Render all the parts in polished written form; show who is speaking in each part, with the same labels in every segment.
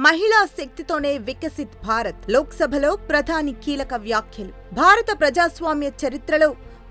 Speaker 1: మహిళా శక్తితోనే వికసిత్ భారత్. లోక్సభలో ప్రధాని కీలక వ్యాఖ్యలు. భారత ప్రజాస్వామ్య చరిత్రలో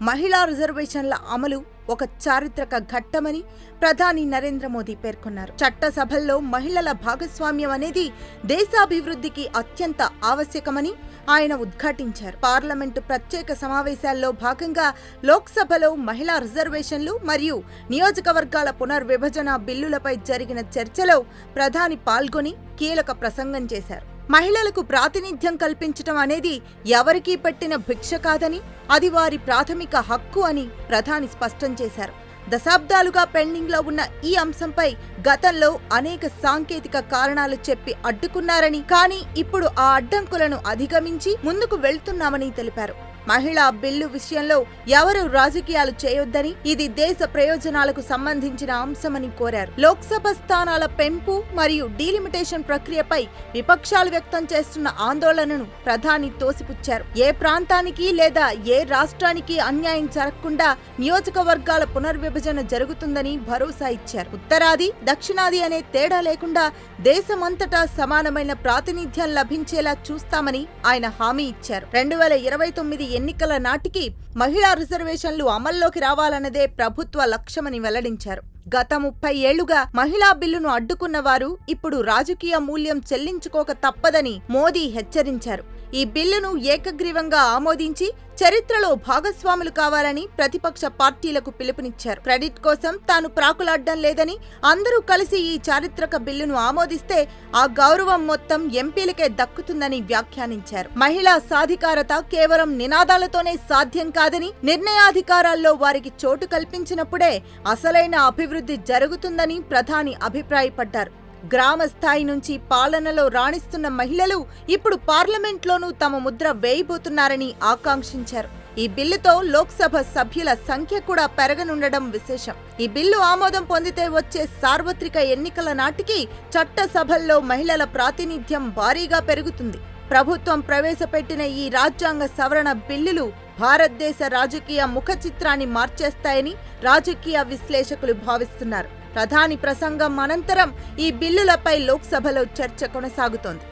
Speaker 1: మహిళా రిజర్వేషన్ల అమలు ఒక చారిత్రక ఘట్టమని ప్రధాని నరేంద్ర మోదీ పేర్కొన్నారు. చట్టసభల్లో మహిళల భాగస్వామ్యం అనేది దేశాభివృద్ధికి అత్యంత ఆవశ్యకమని ఆయన ఉద్ఘాటించారు. పార్లమెంటు ప్రత్యేక సమావేశాల్లో భాగంగా లోక్సభలో మహిళా రిజర్వేషన్లు మరియు నియోజకవర్గాల పునర్విభజన బిల్లులపై జరిగిన చర్చలో ప్రధాని పాల్గొని కీలక ప్రసంగం చేశారు. మహిళలకు ప్రాతినిధ్యం కల్పించటం అనేది ఎవరికీ పెట్టిన భిక్ష కాదని, అది వారి ప్రాథమిక హక్కు అని ప్రధాని స్పష్టం చేశారు. దశాబ్దాలుగా పెండింగ్లో ఉన్న ఈ అంశంపై గతంలో అనేక సాంకేతిక కారణాలు చెప్పి అడ్డుకున్నారని, కానీ ఇప్పుడు ఆ అడ్డంకులను అధిగమించి ముందుకు వెళ్తున్నామని తెలిపారు. మహిళా బిల్లు విషయంలో ఎవరూ రాజకీయాలు చేయొద్దని, ఇది దేశ ప్రయోజనాలకు సంబంధించిన అంశమని కోరారు. లోక్సభ స్థానాల పెంపు మరియు డీలిమిటేషన్ ప్రక్రియపై విపక్షాలు వ్యక్తం చేస్తున్న ఆందోళనను ప్రధాని తోసిపుచ్చారు. ఏ ప్రాంతానికి లేదా ఏ రాష్ట్రానికి అన్యాయం జరగకుండా నియోజకవర్గాల పునర్విభజన జరుగుతుందని భరోసా ఇచ్చారు. ఉత్తరాది, దక్షిణాది అనే తేడా లేకుండా దేశమంతటా సమానమైన ప్రాతినిధ్యం లభించేలా చూస్తామని ఆయన హామీ ఇచ్చారు. 2029 ఎన్నికల నాటికి మహిళా రిజర్వేషన్లు అమల్లోకి రావాలన్నదే ప్రభుత్వ లక్ష్యమని వెల్లడించారు. గత 30 ఏళ్లుగా మహిళా బిల్లును అడ్డుకున్న వారు ఇప్పుడు రాజకీయ మూల్యం చెల్లించుకోక తప్పదని మోదీ హెచ్చరించారు. ఈ బిల్లును ఏకగ్రీవంగా ఆమోదించి చరిత్రలో భాగస్వాములు కావాలని ప్రతిపక్ష పార్టీలకు పిలుపునిచ్చారు. క్రెడిట్ కోసం తాను ప్రాకులాడ్డం లేదని, అందరూ కలిసి ఈ చారిత్రక బిల్లును ఆమోదిస్తే ఆ గౌరవం మొత్తం ఎంపీలకే దక్కుతుందని వ్యాఖ్యానించారు. మహిళా సాధికారత కేవలం నినాదాలతోనే సాధ్యం కాదని, నిర్ణయాధికారాల్లో వారికి చోటు కల్పించినప్పుడే అసలైన అభివృద్ధి జరుగుతుందని ప్రధాని అభిప్రాయపడ్డారు. గ్రామ స్థాయి నుంచి పాలనలో రాణిస్తున్న మహిళలు ఇప్పుడు పార్లమెంట్లోనూ తమ ముద్ర వేయబోతున్నారని ఆకాంక్షించారు. ఈ బిల్లుతో లోక్సభ సభ్యుల సంఖ్య కూడా పెరగనుండడం విశేషం. ఈ బిల్లు ఆమోదం పొందితే వచ్చే సార్వత్రిక ఎన్నికల నాటికి చట్టసభల్లో మహిళల ప్రాతినిధ్యం భారీగా పెరుగుతుంది. ప్రభుత్వం ప్రవేశపెట్టిన ఈ రాజ్యాంగ సవరణ బిల్లులు భారతదేశ రాజకీయ ముఖ చిత్రాన్ని మార్చేస్తాయని రాజకీయ విశ్లేషకులు భావిస్తున్నారు. ప్రధాని ప్రసంగం అనంతరం ఈ బిల్లులపై లోక్సభలో చర్చ కొనసాగుతోంది.